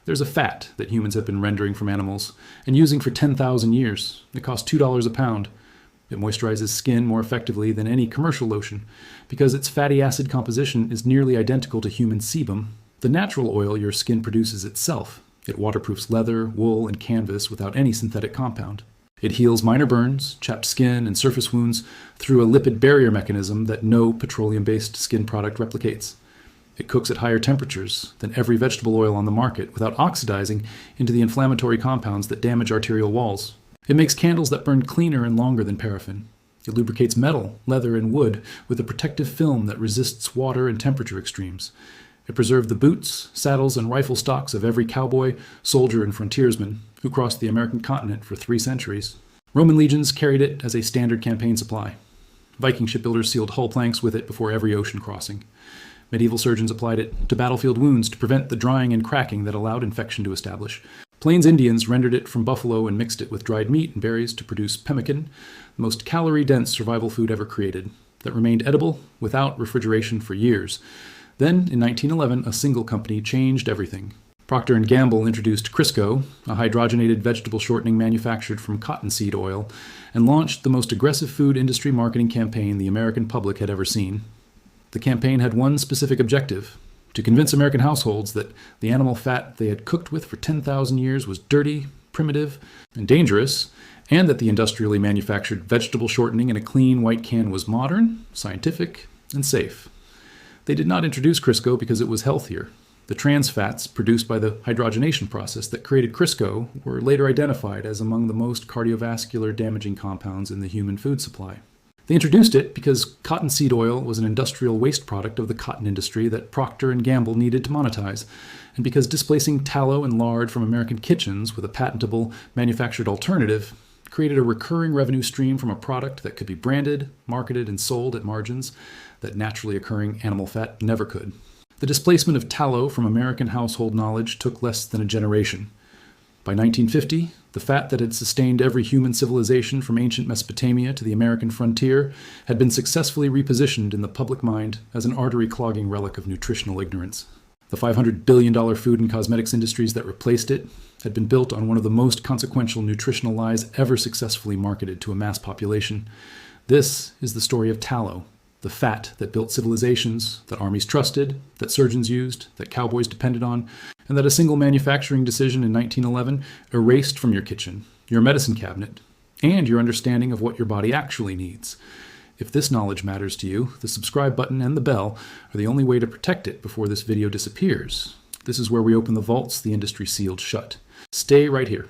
There's a fat that humans have been rendering from animals and using for 10,000 years. It costs $2 a pound. It moisturizes skin more effectively than any commercial lotion because its fatty acid composition is nearly identical to human sebum, the natural oil your skin produces itself. It waterproofs leather, wool, and canvas without any synthetic compound. It heals minor burns, chapped skin, and surface wounds through a lipid barrier mechanism that no petroleum-based skin product replicates. It cooks at higher temperatures than every vegetable oil on the market without oxidizing into the inflammatory compounds that damage arterial walls. It makes candles that burn cleaner and longer than paraffin. It lubricates metal, leather, and wood with a protective film that resists water and temperature extremes. It preserved the boots, saddles, and rifle stocks of every cowboy, soldier, and frontiersman who crossed the American continent for 3 centuries. Roman legions carried it as a standard campaign supply. Viking shipbuilders sealed hull planks with it before every ocean crossing. Medieval surgeons applied it to battlefield wounds to prevent the drying and cracking that allowed infection to establish. Plains Indians rendered it from buffalo and mixed it with dried meat and berries to produce pemmican, the most calorie-dense survival food ever created, that remained edible without refrigeration for years. Then, in 1911, a single company changed everything. Procter & Gamble introduced Crisco, a hydrogenated vegetable shortening manufactured from cottonseed oil, and launched the most aggressive food industry marketing campaign the American public had ever seen. The campaign had one specific objective: to convince American households that the animal fat they had cooked with for 10,000 years was dirty, primitive, and dangerous, and that the industrially manufactured vegetable shortening in a clean white can was modern, scientific, and safe. They did not introduce Crisco because it was healthier. The trans fats produced by the hydrogenation process that created Crisco were later identified as among the most cardiovascular damaging compounds in the human food supply. They introduced it because cottonseed oil was an industrial waste product of the cotton industry that Procter & Gamble needed to monetize, and because displacing tallow and lard from American kitchens with a patentable manufactured alternative created a recurring revenue stream from a product that could be branded, marketed, and sold at margins that naturally occurring animal fat never could. The displacement of tallow from American household knowledge took less than a generation. By 1950, the fat that had sustained every human civilization from ancient Mesopotamia to the American frontier had been successfully repositioned in the public mind as an artery-clogging relic of nutritional ignorance. The $500 billion food and cosmetics industries that replaced it had been built on one of the most consequential nutritional lies ever successfully marketed to a mass population. This is the story of tallow, the fat that built civilizations, that armies trusted, that surgeons used, that cowboys depended on, and that a single manufacturing decision in 1911 erased from your kitchen, your medicine cabinet, and your understanding of what your body actually needs. If this knowledge matters to you, the subscribe button and the bell are the only way to protect it before this video disappears. This is where we open the vaults the industry sealed shut. Stay right here,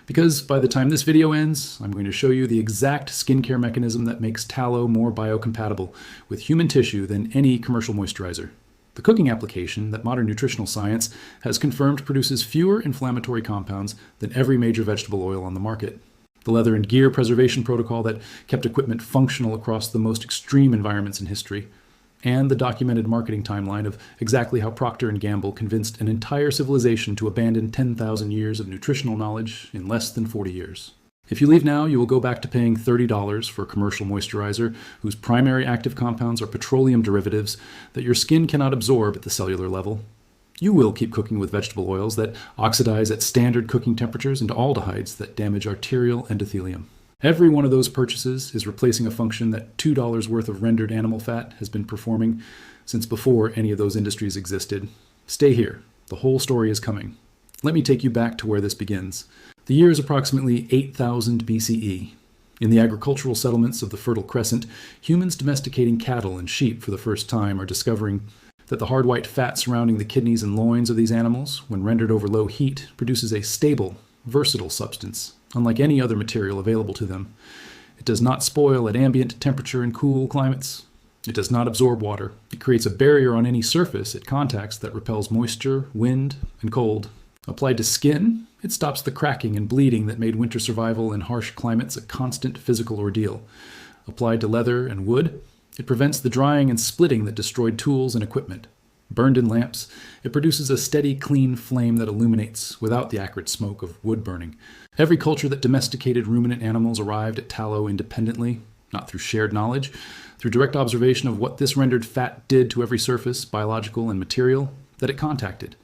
because by the time this video ends, I'm going to show you the exact skincare mechanism that makes tallow more biocompatible with human tissue than any commercial moisturizer. The cooking application that modern nutritional science has confirmed produces fewer inflammatory compounds than every major vegetable oil on the market. The leather and gear preservation protocol that kept equipment functional across the most extreme environments in history, and the documented marketing timeline of exactly how Procter & Gamble convinced an entire civilization to abandon 10,000 years of nutritional knowledge in less than 40 years. If you leave now, you will go back to paying $30 for a commercial moisturizer whose primary active compounds are petroleum derivatives that your skin cannot absorb at the cellular level. You will keep cooking with vegetable oils that oxidize at standard cooking temperatures into aldehydes that damage arterial endothelium. Every one of those purchases is replacing a function that $2 worth of rendered animal fat has been performing since before any of those industries existed. Stay here. The whole story is coming. Let me take you back to where this begins. The year is approximately 8000 BCE. In the agricultural settlements of the Fertile Crescent, humans domesticating cattle and sheep for the first time are discovering that the hard white fat surrounding the kidneys and loins of these animals, when rendered over low heat, produces a stable, versatile substance, unlike any other material available to them. It does not spoil at ambient temperature and cool climates. It does not absorb water. It creates a barrier on any surface it contacts that repels moisture, wind, and cold. Applied to skin, it stops the cracking and bleeding that made winter survival in harsh climates a constant physical ordeal. Applied to leather and wood, it prevents the drying and splitting that destroyed tools and equipment. Burned in lamps, it produces a steady, clean flame that illuminates without the acrid smoke of wood burning. Every culture that domesticated ruminant animals arrived at tallow independently, not through shared knowledge, through direct observation of what this rendered fat did to every surface, biological and material, that it contacted.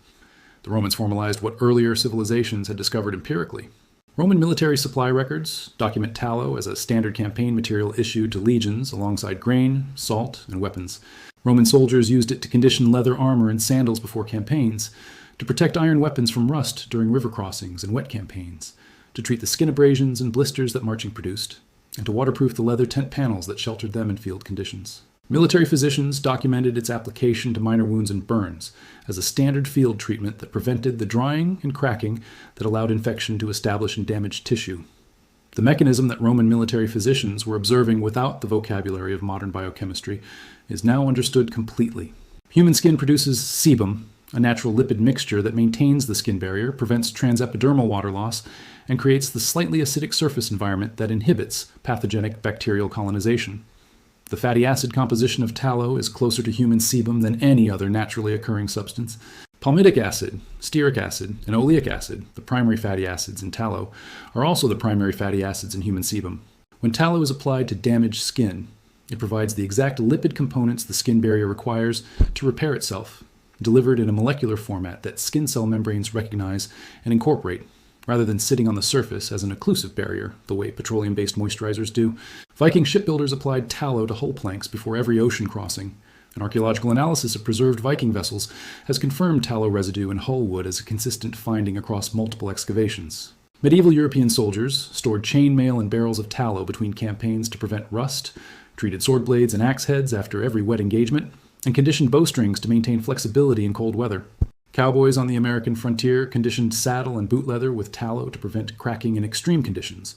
The Romans formalized what earlier civilizations had discovered empirically. Roman military supply records document tallow as a standard campaign material issued to legions alongside grain, salt, and weapons. Roman soldiers used it to condition leather armor and sandals before campaigns, to protect iron weapons from rust during river crossings and wet campaigns, to treat the skin abrasions and blisters that marching produced, and to waterproof the leather tent panels that sheltered them in field conditions. Military physicians documented its application to minor wounds and burns as a standard field treatment that prevented the drying and cracking that allowed infection to establish in damaged tissue. The mechanism that Roman military physicians were observing without the vocabulary of modern biochemistry is now understood completely. Human skin produces sebum, a natural lipid mixture that maintains the skin barrier, prevents transepidermal water loss, and creates the slightly acidic surface environment that inhibits pathogenic bacterial colonization. The fatty acid composition of tallow is closer to human sebum than any other naturally occurring substance. Palmitic acid, stearic acid, and oleic acid, the primary fatty acids in tallow, are also the primary fatty acids in human sebum. When tallow is applied to damaged skin, it provides the exact lipid components the skin barrier requires to repair itself, delivered in a molecular format that skin cell membranes recognize and incorporate, rather than sitting on the surface as an occlusive barrier, the way petroleum-based moisturizers do. Viking shipbuilders applied tallow to hull planks before every ocean crossing. An archaeological analysis of preserved Viking vessels has confirmed tallow residue in hull wood as a consistent finding across multiple excavations. Medieval European soldiers stored chainmail and barrels of tallow between campaigns to prevent rust, treated sword blades and axe heads after every wet engagement, and conditioned bowstrings to maintain flexibility in cold weather. Cowboys on the American frontier conditioned saddle and boot leather with tallow to prevent cracking in extreme conditions,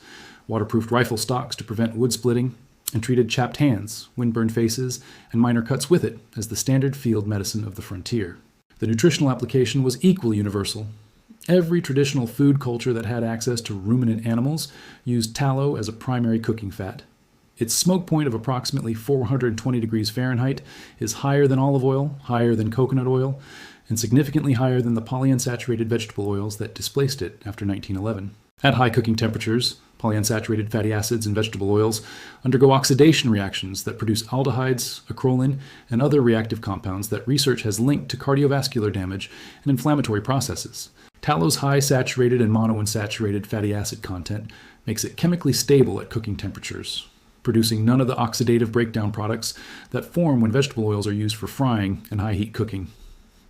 waterproofed rifle stocks to prevent wood splitting, and treated chapped hands, windburned faces, and minor cuts with it as the standard field medicine of the frontier. The nutritional application was equally universal. Every traditional food culture that had access to ruminant animals used tallow as a primary cooking fat. Its smoke point of approximately 420 degrees Fahrenheit is higher than olive oil, higher than coconut oil, and significantly higher than the polyunsaturated vegetable oils that displaced it after 1911. At high cooking temperatures, polyunsaturated fatty acids and vegetable oils undergo oxidation reactions that produce aldehydes, acrolein, and other reactive compounds that research has linked to cardiovascular damage and inflammatory processes. Tallow's high saturated and monounsaturated fatty acid content makes it chemically stable at cooking temperatures, producing none of the oxidative breakdown products that form when vegetable oils are used for frying and high heat cooking.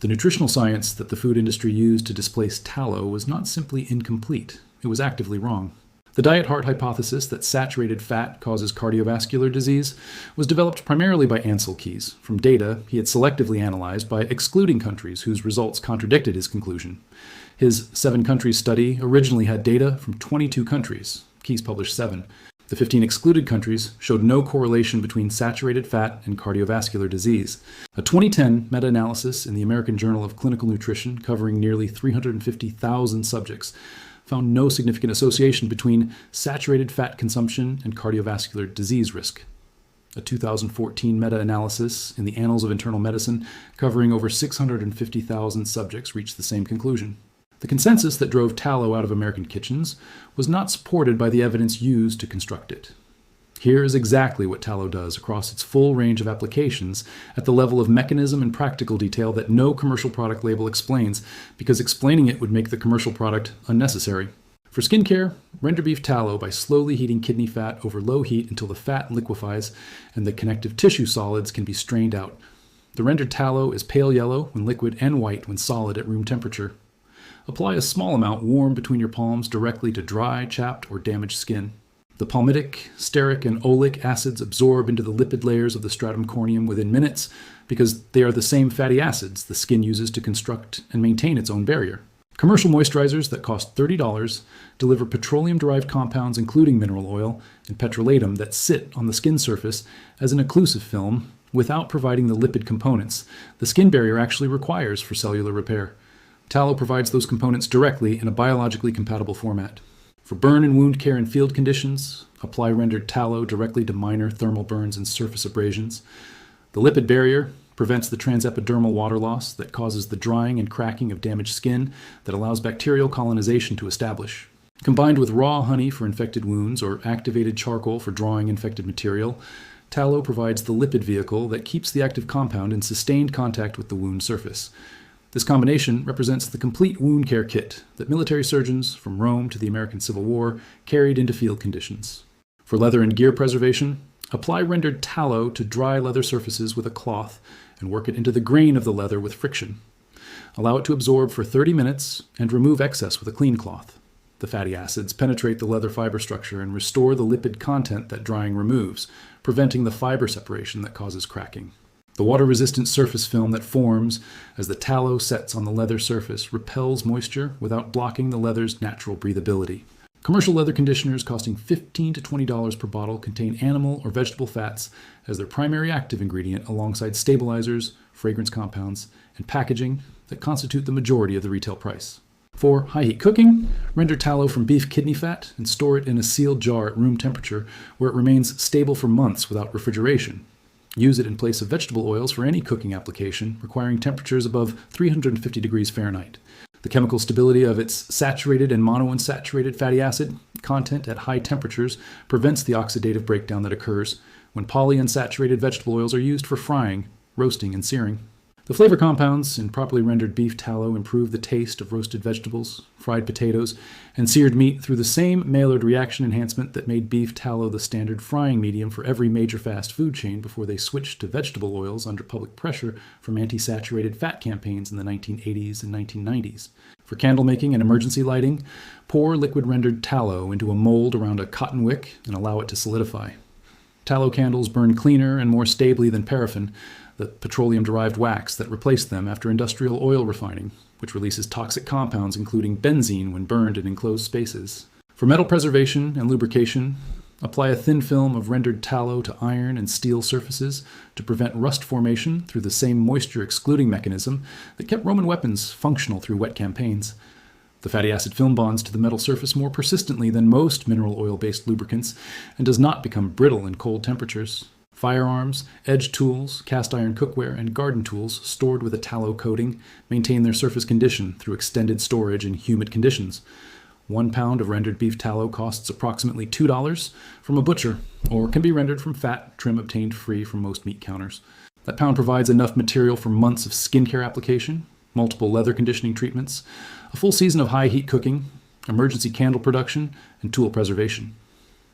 The nutritional science that the food industry used to displace tallow was not simply incomplete, it was actively wrong. The diet heart hypothesis that saturated fat causes cardiovascular disease was developed primarily by Ancel Keys from data he had selectively analyzed by excluding countries whose results contradicted his conclusion. His 7 countries study originally had data from 22 countries. Keys published 7. The 15 excluded countries showed no correlation between saturated fat and cardiovascular disease. A 2010 meta-analysis in the American Journal of Clinical Nutrition covering nearly 350,000 subjects found no significant association between saturated fat consumption and cardiovascular disease risk. A 2014 meta-analysis in the Annals of Internal Medicine covering over 650,000 subjects reached the same conclusion. The consensus that drove tallow out of American kitchens was not supported by the evidence used to construct it. Here is exactly what tallow does across its full range of applications at the level of mechanism and practical detail that no commercial product label explains, because explaining it would make the commercial product unnecessary. For skincare, render beef tallow by slowly heating kidney fat over low heat until the fat liquefies and the connective tissue solids can be strained out. The rendered tallow is pale yellow when liquid and white when solid at room temperature. Apply a small amount warm between your palms directly to dry, chapped, or damaged skin. The palmitic, stearic, and oleic acids absorb into the lipid layers of the stratum corneum within minutes because they are the same fatty acids the skin uses to construct and maintain its own barrier. Commercial moisturizers that cost $30 deliver petroleum-derived compounds including mineral oil and petrolatum that sit on the skin surface as an occlusive film without providing the lipid components the skin barrier actually requires for cellular repair. Tallow provides those components directly in a biologically compatible format. For burn and wound care in field conditions, apply rendered tallow directly to minor thermal burns and surface abrasions. The lipid barrier prevents the transepidermal water loss that causes the drying and cracking of damaged skin that allows bacterial colonization to establish. Combined with raw honey for infected wounds or activated charcoal for drawing infected material, tallow provides the lipid vehicle that keeps the active compound in sustained contact with the wound surface. This combination represents the complete wound care kit that military surgeons from Rome to the American Civil War carried into field conditions. For leather and gear preservation, apply rendered tallow to dry leather surfaces with a cloth and work it into the grain of the leather with friction. Allow it to absorb for 30 minutes and remove excess with a clean cloth. The fatty acids penetrate the leather fiber structure and restore the lipid content that drying removes, preventing the fiber separation that causes cracking. The water-resistant surface film that forms as the tallow sets on the leather surface repels moisture without blocking the leather's natural breathability. Commercial leather conditioners costing $15 to $20 per bottle contain animal or vegetable fats as their primary active ingredient alongside stabilizers, fragrance compounds, and packaging that constitute the majority of the retail price. For high-heat cooking, render tallow from beef kidney fat and store it in a sealed jar at room temperature where it remains stable for months without refrigeration. Use it in place of vegetable oils for any cooking application requiring temperatures above 350 degrees Fahrenheit. The chemical stability of its saturated and monounsaturated fatty acid content at high temperatures prevents the oxidative breakdown that occurs when polyunsaturated vegetable oils are used for frying, roasting, and searing. The flavor compounds in properly rendered beef tallow improve the taste of roasted vegetables, fried potatoes, and seared meat through the same Maillard reaction enhancement that made beef tallow the standard frying medium for every major fast food chain before they switched to vegetable oils under public pressure from anti-saturated fat campaigns in the 1980s and 1990s. For candle making and emergency lighting, pour liquid rendered tallow into a mold around a cotton wick and allow it to solidify. Tallow candles burn cleaner and more stably than paraffin, the petroleum-derived wax that replaced them after industrial oil refining, which releases toxic compounds including benzene when burned in enclosed spaces. For metal preservation and lubrication, apply a thin film of rendered tallow to iron and steel surfaces to prevent rust formation through the same moisture-excluding mechanism that kept Roman weapons functional through wet campaigns. The fatty acid film bonds to the metal surface more persistently than most mineral oil-based lubricants and does not become brittle in cold temperatures. Firearms, edge tools, cast iron cookware, and garden tools stored with a tallow coating maintain their surface condition through extended storage in humid conditions. 1 pound of rendered beef tallow costs approximately $2 from a butcher, or can be rendered from fat trim obtained free from most meat counters. That pound provides enough material for months of skincare application, multiple leather conditioning treatments, a full season of high heat cooking, emergency candle production, and tool preservation.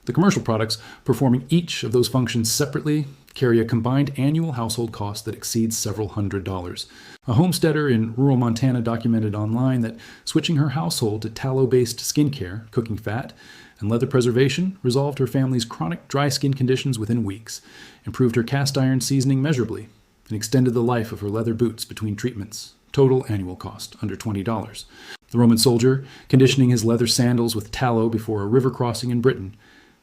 The commercial products performing each of those functions separately carry a combined annual household cost that exceeds several $100s. A homesteader in rural Montana documented online that switching her household to tallow-based skincare, cooking fat, and leather preservation resolved her family's chronic dry skin conditions within weeks, improved her cast iron seasoning measurably, and extended the life of her leather boots between treatments. Total annual cost, under $20. The Roman soldier conditioning his leather sandals with tallow before a river crossing in Britain,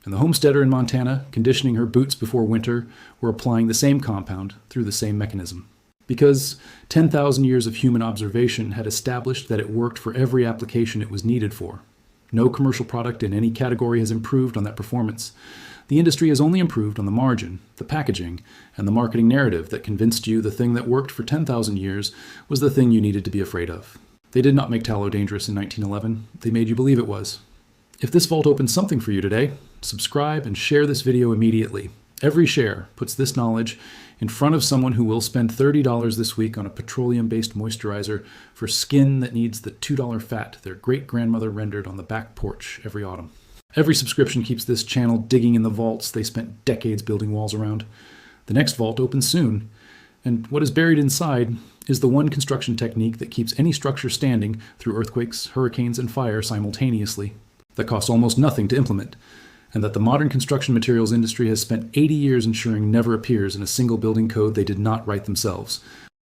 and the homesteader in Montana, conditioning her boots before winter, were applying the same compound through the same mechanism. Because 10,000 years of human observation had established that it worked for every application it was needed for. No commercial product in any category has improved on that performance. The industry has only improved on the margin, the packaging, and the marketing narrative that convinced you the thing that worked for 10,000 years was the thing you needed to be afraid of. They did not make tallow dangerous in 1911. They made you believe it was. If this vault opened something for you today, subscribe and share this video immediately. Every share puts this knowledge in front of someone who will spend $30 this week on a petroleum-based moisturizer for skin that needs the $2 fat their great-grandmother rendered on the back porch every autumn. Every subscription keeps this channel digging in the vaults they spent decades building walls around. The next vault opens soon, and what is buried inside is the one construction technique that keeps any structure standing through earthquakes, hurricanes, and fire simultaneously, that costs almost nothing to implement, and that the modern construction materials industry has spent 80 years ensuring never appears in a single building code they did not write themselves.